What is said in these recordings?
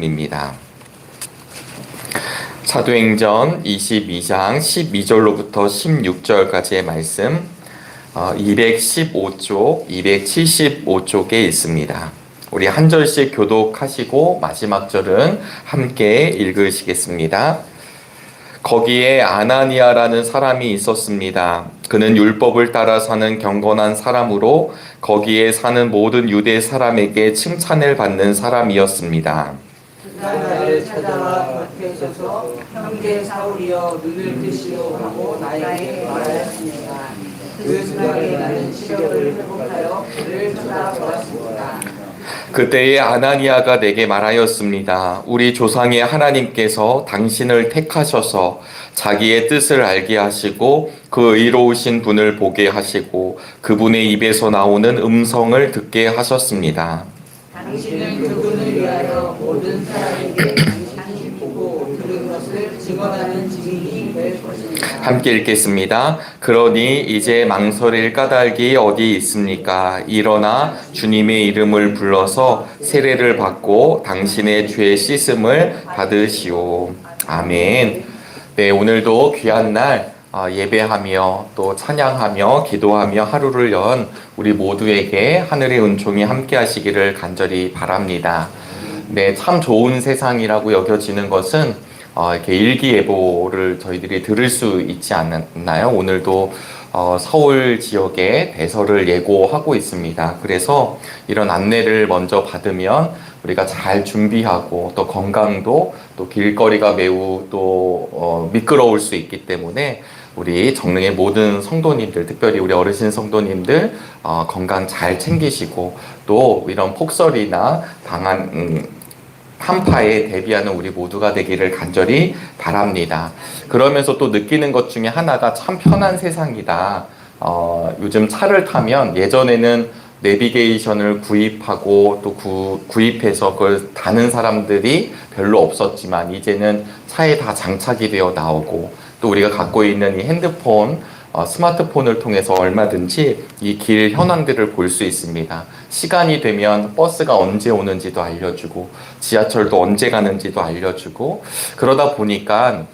입니다. 사도행전 22장 12절로부터 16절까지의 말씀 215쪽, 275쪽에 있습니다. 우리 한 절씩 교독하시고 마지막 절은 함께 읽으시겠습니다. 거기에 아나니아라는 사람이 있었습니다. 그는 율법을 따라 사는 경건한 사람으로 거기에 사는 모든 유대 사람에게 칭찬을 받는 사람이었습니다. 나를 찾아와 곁에 서서 형제 사울이여 눈을 뜨시오 하고 나에게 말하였습니다. 그 순간에 나는 시력을 회복하여 그를 찾아보았습니다. 그때에 아나니아가 내게 말하였습니다. 우리 조상의 하나님께서 당신을 택하셔서 자기의 뜻을 알게 하시고 그 의로우신 분을 보게 하시고 그분의 입에서 나오는 음성을 듣게 하셨습니다. 당신은 그분을 위하여 모든 사람에게 당신이 보고 들은 것을 증언하는 증인이 될 것입니다. 함께 읽겠습니다. 그러니 이제 망설일 까닭이 어디 있습니까? 일어나 주님의 이름을 불러서 세례를 받고 당신의 죄 씻음을 받으시오. 아멘. 네, 오늘도 귀한 날 예배하며 또 찬양하며 기도하며 하루를 연 우리 모두에게 하늘의 은총이 함께 하시기를 간절히 바랍니다. 네, 참 좋은 세상이라고 여겨지는 것은 이렇게 일기예보를 저희들이 들을 수 있지 않나요? 오늘도 서울 지역에 대설을 예고하고 있습니다. 그래서 이런 안내를 먼저 받으면 우리가 잘 준비하고 또 건강도 또 길거리가 매우 또 미끄러울 수 있기 때문에 우리 정릉의 모든 성도님들, 특별히 우리 어르신 성도님들 건강 잘 챙기시고 또 이런 폭설이나 한파에 대비하는 우리 모두가 되기를 간절히 바랍니다. 그러면서 또 느끼는 것 중에 하나가 참 편한 세상이다. 요즘 차를 타면 예전에는 내비게이션을 구입하고 또 구입해서 그걸 다는 사람들이 별로 없었지만 이제는 차에 다 장착이 되어 나오고 또 우리가 갖고 있는 이 핸드폰, 스마트폰을 통해서 얼마든지 이 길 현황들을 볼 수 있습니다. 시간이 되면 버스가 언제 오는지도 알려주고 지하철도 언제 가는지도 알려주고 그러다 보니까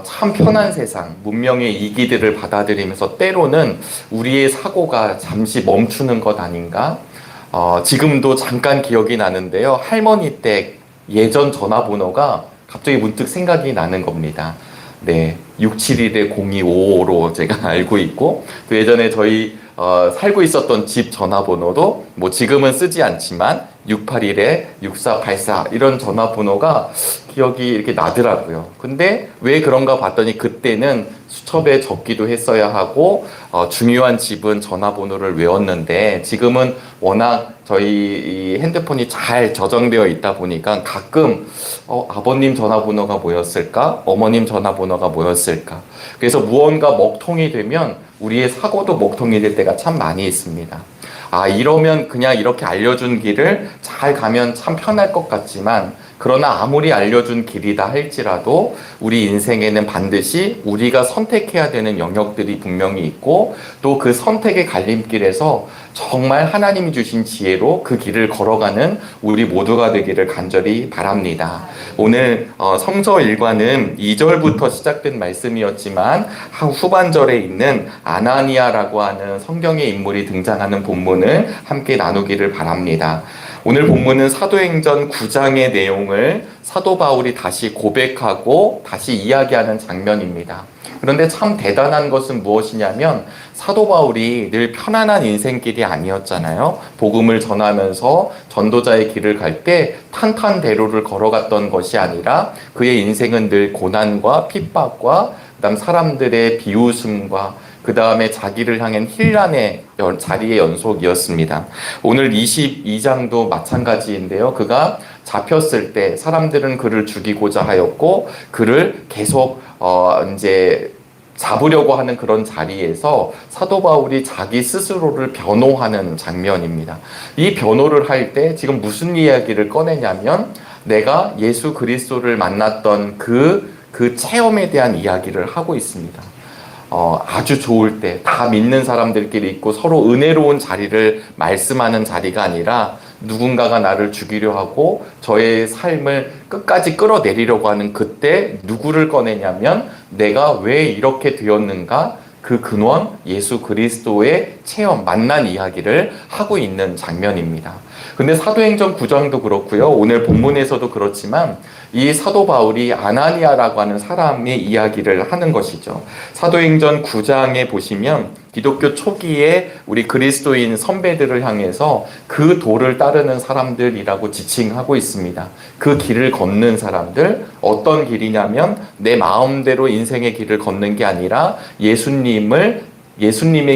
참 편한 세상, 문명의 이기들을 받아들이면서 때로는 우리의 사고가 잠시 멈추는 것 아닌가? 지금도 잠깐 기억이 나는데요. 할머니 댁 예전 전화번호가 갑자기 문득 생각이 나는 겁니다. 네, 671-0255로 제가 알고 있고 또 예전에 저희 살고 있었던 집 전화번호도 뭐 지금은 쓰지 않지만 681-6484 이런 전화번호가 기억이 이렇게 나더라고요. 근데 왜 그런가 봤더니 그때는 수첩에 적기도 했어야 하고 중요한 집은 전화번호를 외웠는데 지금은 워낙 저희 이 핸드폰이 잘 저장되어 있다 보니까 가끔 아버님 전화번호가 뭐였을까? 어머님 전화번호가 뭐였을까? 그래서 무언가 먹통이 되면 우리의 사고도 먹통이 될 때가 참 많이 있습니다. 이러면 그냥 이렇게 알려준 길을 잘 가면 참 편할 것 같지만 그러나 아무리 알려준 길이다 할지라도 우리 인생에는 반드시 우리가 선택해야 되는 영역들이 분명히 있고 또 그 선택의 갈림길에서 정말 하나님이 주신 지혜로 그 길을 걸어가는 우리 모두가 되기를 간절히 바랍니다. 오늘 성서 일과는 2절부터 시작된 말씀이었지만 후반절에 있는 아나니아라고 하는 성경의 인물이 등장하는 본문을 함께 나누기를 바랍니다. 오늘 본문은 사도행전 9장의 내용을 사도 바울이 다시 고백하고 다시 이야기하는 장면입니다. 그런데 참 대단한 것은 무엇이냐면 사도 바울이 늘 편안한 인생길이 아니었잖아요. 복음을 전하면서 전도자의 길을 갈 때 탄탄대로를 걸어갔던 것이 아니라 그의 인생은 늘 고난과 핍박과 그다음 사람들의 비웃음과 그 다음에 자기를 향한 힐난의 자리의 연속이었습니다. 오늘 22장도 마찬가지인데요. 그가 잡혔을 때 사람들은 그를 죽이고자 하였고 그를 계속 이제 잡으려고 하는 그런 자리에서 사도 바울이 자기 스스로를 변호하는 장면입니다. 이 변호를 할 때 지금 무슨 이야기를 꺼내냐면 내가 예수 그리스도를 만났던 그 체험에 대한 이야기를 하고 있습니다. 아주 좋을 때 다 믿는 사람들끼리 있고 서로 은혜로운 자리를 말씀하는 자리가 아니라 누군가가 나를 죽이려 하고 저의 삶을 끝까지 끌어내리려고 하는 그때 누구를 꺼내냐면 내가 왜 이렇게 되었는가, 그 근원 예수 그리스도의 체험, 만난 이야기를 하고 있는 장면입니다. 근데 사도행전 9장도 그렇고요. 오늘 본문에서도 그렇지만 이 사도 바울이 아나니아라고 하는 사람의 이야기를 하는 것이죠. 사도행전 9장에 보시면 기독교 초기에 우리 그리스도인 선배들을 향해서 그 도를 따르는 사람들이라고 지칭하고 있습니다. 그 길을 걷는 사람들, 어떤 길이냐면 내 마음대로 인생의 길을 걷는 게 아니라 예수님의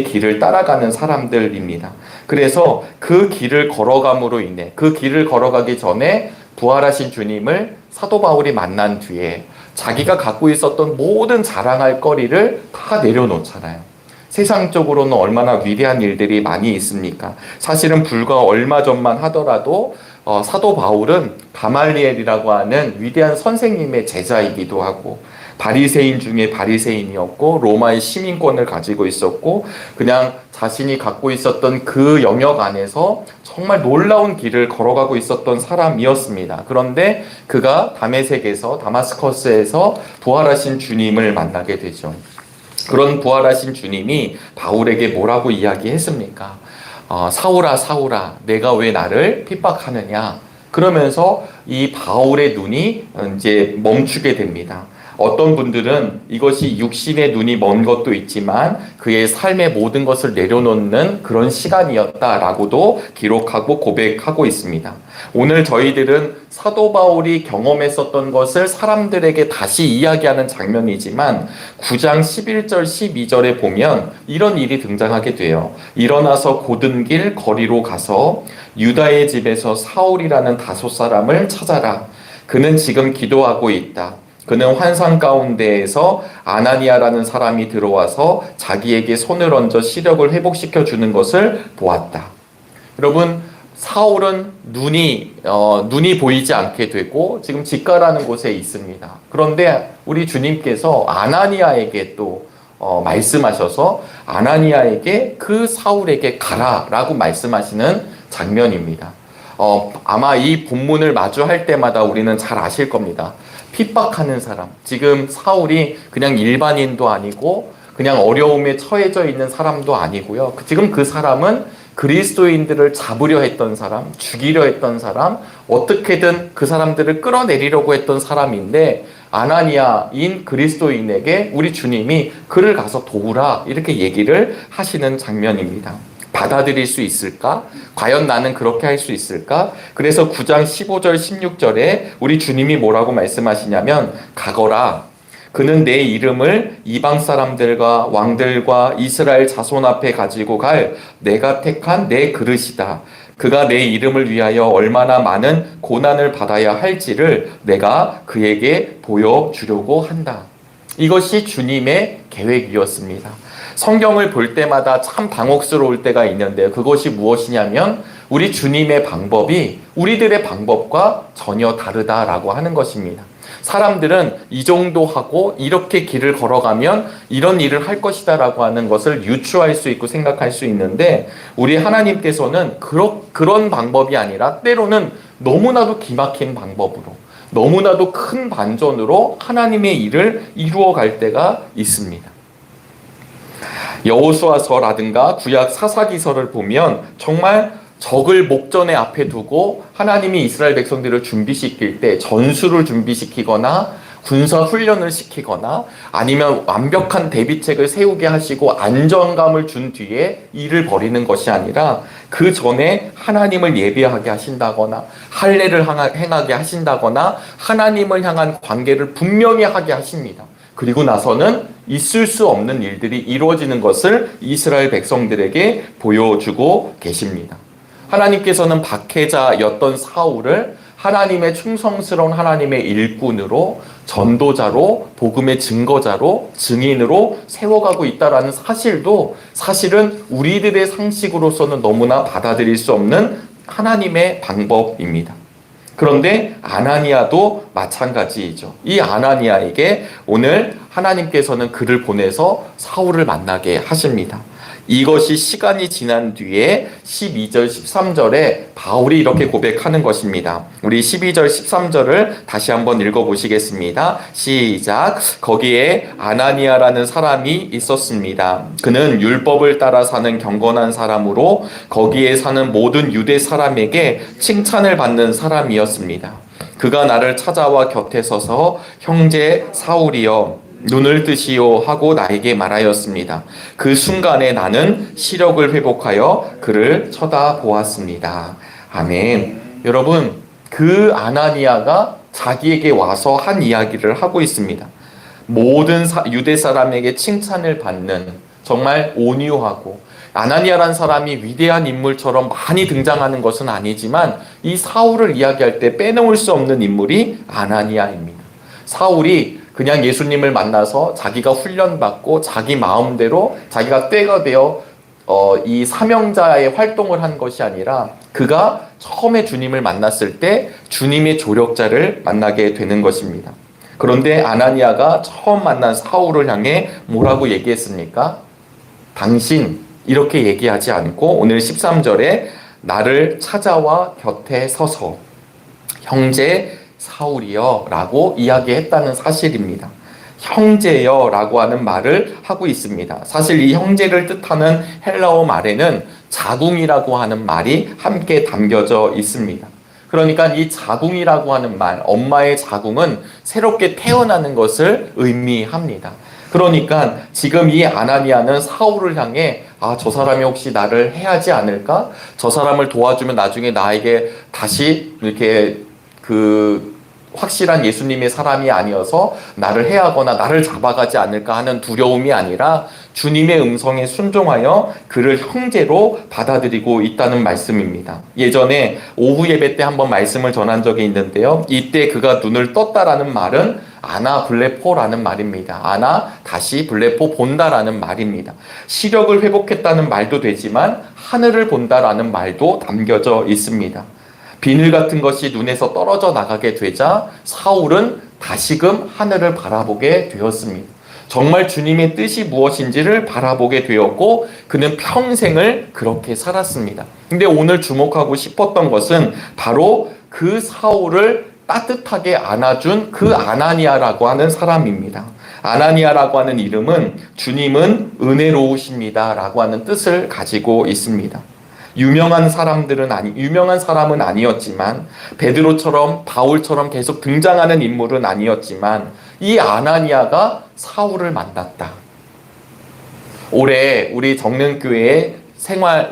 길을 따라가는 사람들입니다. 그래서 그 길을 걸어감으로 인해, 그 길을 걸어가기 전에 부활하신 주님을 사도 바울이 만난 뒤에 자기가 갖고 있었던 모든 자랑할 거리를 다 내려놓잖아요. 세상적으로는 얼마나 위대한 일들이 많이 있습니까? 사실은 불과 얼마 전만 하더라도 사도 바울은 가말리엘이라고 하는 위대한 선생님의 제자이기도 하고, 바리새인 중에 바리새인이었고, 로마의 시민권을 가지고 있었고, 그냥 자신이 갖고 있었던 그 영역 안에서 정말 놀라운 길을 걸어가고 있었던 사람이었습니다. 그런데 그가 다마스커스에서 부활하신 주님을 만나게 되죠. 그런 부활하신 주님이 바울에게 뭐라고 이야기했습니까? 사울아, 사울아, 내가 왜 나를 핍박하느냐? 그러면서 이 바울의 눈이 이제 멈추게 됩니다. 어떤 분들은 이것이 육신의 눈이 먼 것도 있지만 그의 삶의 모든 것을 내려놓는 그런 시간이었다라고도 기록하고 고백하고 있습니다. 오늘 저희들은 사도 바울이 경험했었던 것을 사람들에게 다시 이야기하는 장면이지만 9장 11절 12절에 보면 이런 일이 등장하게 돼요. 일어나서 고든 길 거리로 가서 유다의 집에서 사울이라는 다섯 사람을 찾아라. 그는 지금 기도하고 있다. 그는 환상 가운데에서 아나니아라는 사람이 들어와서 자기에게 손을 얹어 시력을 회복시켜 주는 것을 보았다. 여러분, 사울은 눈이 보이지 않게 되고 지금 직가라는 곳에 있습니다. 그런데 우리 주님께서 아나니아에게 또 말씀하셔서 아나니아에게 그 사울에게 가라라고 말씀하시는 장면입니다. 아마 이 본문을 마주할 때마다 우리는 잘 아실 겁니다. 핍박하는 사람, 지금 사울이 그냥 일반인도 아니고 그냥 어려움에 처해져 있는 사람도 아니고요. 지금 그 사람은 그리스도인들을 잡으려 했던 사람, 죽이려 했던 사람, 어떻게든 그 사람들을 끌어내리려고 했던 사람인데 아나니아인 그리스도인에게 우리 주님이 그를 가서 도우라 이렇게 얘기를 하시는 장면입니다. 받아들일 수 있을까? 과연 나는 그렇게 할 수 있을까? 그래서 9장 15절 16절에 우리 주님이 뭐라고 말씀하시냐면 가거라. 그는 내 이름을 이방 사람들과 왕들과 이스라엘 자손 앞에 가지고 갈 내가 택한 내 그릇이다. 그가 내 이름을 위하여 얼마나 많은 고난을 받아야 할지를 내가 그에게 보여주려고 한다. 이것이 주님의 계획이었습니다. 성경을 볼 때마다 참 당혹스러울 때가 있는데요. 그것이 무엇이냐면 우리 주님의 방법이 우리들의 방법과 전혀 다르다라고 하는 것입니다. 사람들은 이 정도 하고 이렇게 길을 걸어가면 이런 일을 할 것이다 라고 하는 것을 유추할 수 있고 생각할 수 있는데 우리 하나님께서는 그런 방법이 아니라 때로는 너무나도 기막힌 방법으로, 너무나도 큰 반전으로 하나님의 일을 이루어 갈 때가 있습니다. 여호수아서라든가 구약 사사기서를 보면 정말 적을 목전에 앞에 두고 하나님이 이스라엘 백성들을 준비시킬 때 전술을 준비시키거나 군사 훈련을 시키거나 아니면 완벽한 대비책을 세우게 하시고 안정감을 준 뒤에 일을 벌이는 것이 아니라 그 전에 하나님을 예배하게 하신다거나 할례를 행하게 하신다거나 하나님을 향한 관계를 분명히 하게 하십니다. 그리고 나서는 있을 수 없는 일들이 이루어지는 것을 이스라엘 백성들에게 보여주고 계십니다. 하나님께서는 박해자였던 사울을 하나님의 충성스러운 하나님의 일꾼으로, 전도자로, 복음의 증거자로, 증인으로 세워가고 있다는 사실도 사실은 우리들의 상식으로서는 너무나 받아들일 수 없는 하나님의 방법입니다. 그런데 아나니아도 마찬가지이죠. 이 아나니아에게 오늘 하나님께서는 그를 보내서 사울을 만나게 하십니다. 이것이 시간이 지난 뒤에 12절, 13절에 바울이 이렇게 고백하는 것입니다. 우리 12절, 13절을 다시 한번 읽어보시겠습니다. 시작. 거기에 아나니아라는 사람이 있었습니다. 그는 율법을 따라 사는 경건한 사람으로 거기에 사는 모든 유대 사람에게 칭찬을 받는 사람이었습니다. 그가 나를 찾아와 곁에 서서 형제 사울이여 눈을 뜨시오 하고 나에게 말하였습니다. 그 순간에 나는 시력을 회복하여 그를 쳐다보았습니다. 아멘. 여러분, 그 아나니아가 자기에게 와서 한 이야기를 하고 있습니다. 모든 유대 사람에게 칭찬을 받는 정말 온유하고, 아나니아란 사람이 위대한 인물처럼 많이 등장하는 것은 아니지만 이 사울을 이야기할 때 빼놓을 수 없는 인물이 아나니아입니다. 사울이 그냥 예수님을 만나서 자기가 훈련받고 자기 마음대로 자기가 때가 되어 이 사명자의 활동을 한 것이 아니라 그가 처음에 주님을 만났을 때 주님의 조력자를 만나게 되는 것입니다. 그런데 아나니아가 처음 만난 사울을 향해 뭐라고 얘기했습니까? 당신, 이렇게 얘기하지 않고 오늘 13절에 나를 찾아와 곁에 서서 형제 사울이여 라고 이야기했다는 사실입니다. 형제여 라고 하는 말을 하고 있습니다. 사실 이 형제를 뜻하는 헬라어 말에는 자궁이라고 하는 말이 함께 담겨져 있습니다. 그러니까 이 자궁이라고 하는 말, 엄마의 자궁은 새롭게 태어나는 것을 의미합니다. 그러니까 지금 이 아나니아는 사울을 향해 저 사람이 혹시 나를 해하지 않을까? 저 사람을 도와주면 나중에 나에게 다시 이렇게 확실한 예수님의 사람이 아니어서 나를 해하거나 나를 잡아가지 않을까 하는 두려움이 아니라 주님의 음성에 순종하여 그를 형제로 받아들이고 있다는 말씀입니다. 예전에 오후 예배 때 한번 말씀을 전한 적이 있는데요. 이때 그가 눈을 떴다라는 말은 아나 블레포라는 말입니다. 아나 다시 블레포 본다라는 말입니다. 시력을 회복했다는 말도 되지만 하늘을 본다라는 말도 담겨져 있습니다. 비늘 같은 것이 눈에서 떨어져 나가게 되자 사울은 다시금 하늘을 바라보게 되었습니다. 정말 주님의 뜻이 무엇인지를 바라보게 되었고 그는 평생을 그렇게 살았습니다. 근데 오늘 주목하고 싶었던 것은 바로 그 사울을 따뜻하게 안아준 그 아나니아라고 하는 사람입니다. 아나니아라고 하는 이름은 주님은 은혜로우십니다 라고 하는 뜻을 가지고 있습니다. 유명한 사람은 아니었지만 베드로처럼 바울처럼 계속 등장하는 인물은 아니었지만 이 아나니아가 사울을 만났다. 올해 우리 정릉교회의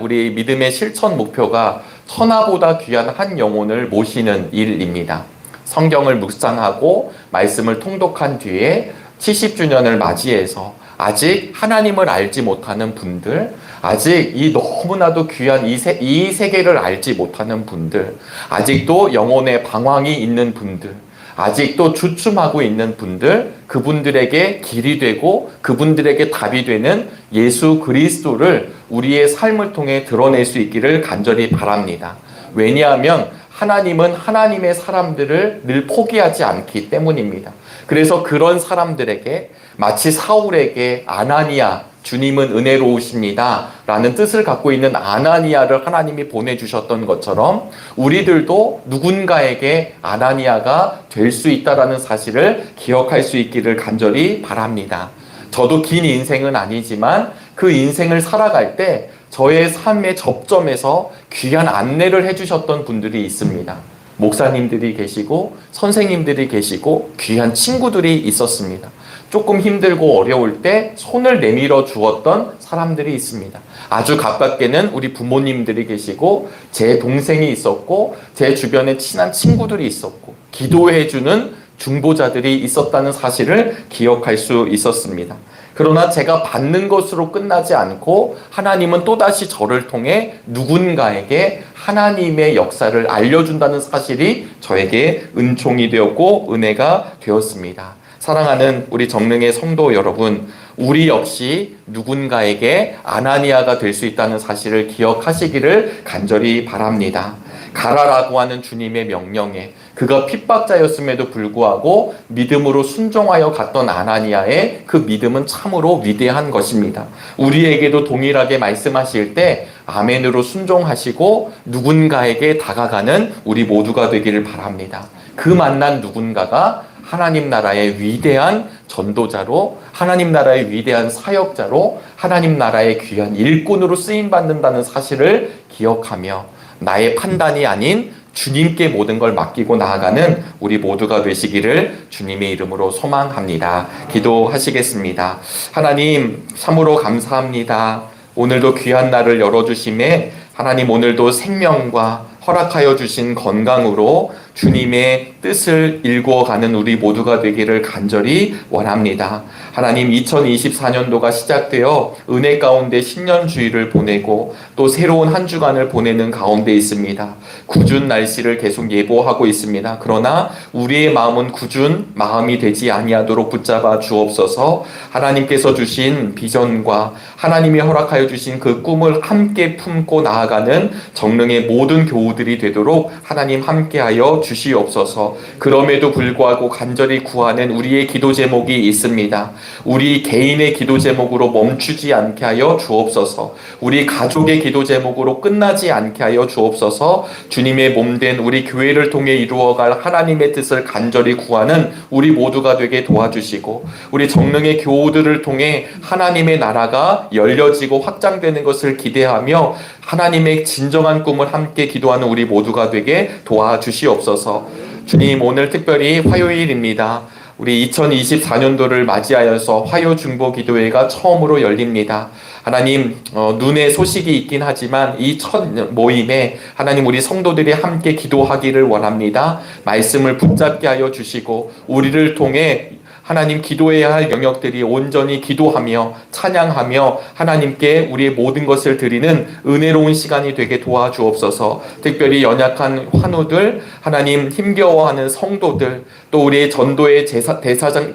우리 믿음의 실천 목표가 천하보다 귀한 한 영혼을 모시는 일입니다. 성경을 묵상하고 말씀을 통독한 뒤에 70주년을 맞이해서 아직 하나님을 알지 못하는 분들, 아직 이 너무나도 귀한 이 세계를 알지 못하는 분들, 아직도 영혼의 방황이 있는 분들, 아직도 주춤하고 있는 분들, 그분들에게 길이 되고 그분들에게 답이 되는 예수 그리스도를 우리의 삶을 통해 드러낼 수 있기를 간절히 바랍니다. 왜냐하면 하나님은 하나님의 사람들을 늘 포기하지 않기 때문입니다. 그래서 그런 사람들에게 마치 사울에게 아나니아, 주님은 은혜로우십니다 라는 뜻을 갖고 있는 아나니아를 하나님이 보내주셨던 것처럼 우리들도 누군가에게 아나니아가 될 수 있다는 사실을 기억할 수 있기를 간절히 바랍니다. 저도 긴 인생은 아니지만 그 인생을 살아갈 때 저의 삶의 접점에서 귀한 안내를 해주셨던 분들이 있습니다. 목사님들이 계시고 선생님들이 계시고 귀한 친구들이 있었습니다. 조금 힘들고 어려울 때 손을 내밀어 주었던 사람들이 있습니다. 아주 가깝게는 우리 부모님들이 계시고 제 동생이 있었고 제 주변에 친한 친구들이 있었고 기도해 주는 중보자들이 있었다는 사실을 기억할 수 있었습니다. 그러나 제가 받는 것으로 끝나지 않고 하나님은 또다시 저를 통해 누군가에게 하나님의 역사를 알려준다는 사실이 저에게 은총이 되었고 은혜가 되었습니다. 사랑하는 우리 정릉의 성도 여러분, 우리 역시 누군가에게 아나니아가 될 수 있다는 사실을 기억하시기를 간절히 바랍니다. 가라라고 하는 주님의 명령에 그가 핍박자였음에도 불구하고 믿음으로 순종하여 갔던 아나니아의 그 믿음은 참으로 위대한 것입니다. 우리에게도 동일하게 말씀하실 때 아멘으로 순종하시고 누군가에게 다가가는 우리 모두가 되기를 바랍니다. 그 만난 누군가가 하나님 나라의 위대한 전도자로, 하나님 나라의 위대한 사역자로, 하나님 나라의 귀한 일꾼으로 쓰임받는다는 사실을 기억하며 나의 판단이 아닌 주님께 모든 걸 맡기고 나아가는 우리 모두가 되시기를 주님의 이름으로 소망합니다. 기도하시겠습니다. 하나님 참으로 감사합니다. 오늘도 귀한 날을 열어주심에 하나님 오늘도 생명과 허락하여 주신 건강으로 주님의 뜻을 일구어가는 우리 모두가 되기를 간절히 원합니다. 하나님 2024년도가 시작되어 은혜 가운데 신년주의를 보내고 또 새로운 한 주간을 보내는 가운데 있습니다. 궂은 날씨를 계속 예보하고 있습니다. 그러나 우리의 마음은 궂은 마음이 되지 아니하도록 붙잡아 주옵소서. 하나님께서 주신 비전과 하나님이 허락하여 주신 그 꿈을 함께 품고 나아가는 정릉의 모든 교우들이 되도록 하나님 함께하여 주시옵소서. 그럼에도 불구하고 간절히 구하는 우리의 기도 제목이 있습니다. 우리 개인의 기도 제목으로 멈추지 않게 하여 주옵소서. 우리 가족의 기도 제목으로 끝나지 않게 하여 주옵소서. 주님의 몸된 우리 교회를 통해 이루어갈 하나님의 뜻을 간절히 구하는 우리 모두가 되게 도와주시고 우리 정릉의 교우들을 통해 하나님의 나라가 열려지고 확장되는 것을 기대하며 하나님의 진정한 꿈을 함께 기도하는 우리 모두가 되게 도와주시옵소서. 주님, 오늘 특별히 화요일입니다. 우리 2024년도를 맞이하여서 화요 중보 기도회가 처음으로 열립니다. 하나님, 눈에 소식이 있긴 하지만 이 첫 모임에 하나님 우리 성도들이 함께 기도하기를 원합니다. 말씀을 붙잡게 하여 주시고 우리를 통해 하나님 기도해야 할 영역들이 온전히 기도하며 찬양하며 하나님께 우리의 모든 것을 드리는 은혜로운 시간이 되게 도와주옵소서. 특별히 연약한 환우들, 하나님 힘겨워하는 성도들, 또 우리의 전도의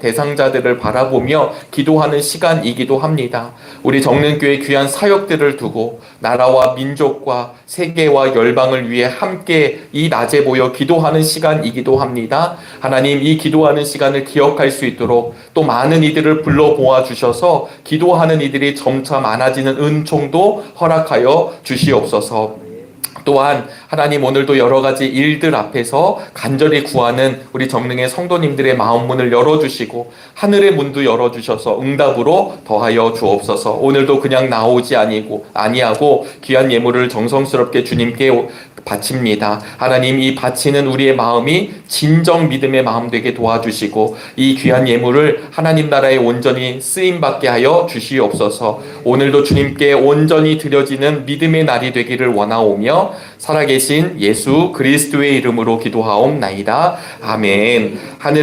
대상자들을 바라보며 기도하는 시간이기도 합니다. 우리 정릉교회 귀한 사역들을 두고 나라와 민족과 세계와 열방을 위해 함께 이 낮에 모여 기도하는 시간이기도 합니다. 하나님, 이 기도하는 시간을 기억할 수 있도록 또 많은 이들을 불러 모아 주셔서 기도하는 이들이 점차 많아지는 은총도 허락하여 주시옵소서. 또한 하나님 오늘도 여러 가지 일들 앞에서 간절히 구하는 우리 정릉의 성도님들의 마음 문을 열어주시고 하늘의 문도 열어주셔서 응답으로 더하여 주옵소서. 오늘도 그냥 나오지 아니하고 귀한 예물을 정성스럽게 주님께 바칩니다. 하나님, 이 바치는 우리의 마음이 진정 믿음의 마음 되게 도와주시고 이 귀한 예물을 하나님 나라에 온전히 쓰임받게 하여 주시옵소서. 오늘도 주님께 온전히 드려지는 믿음의 날이 되기를 원하오며 살아계신 예수 그리스도의 이름으로 기도하옵나이다. 아멘. 하늘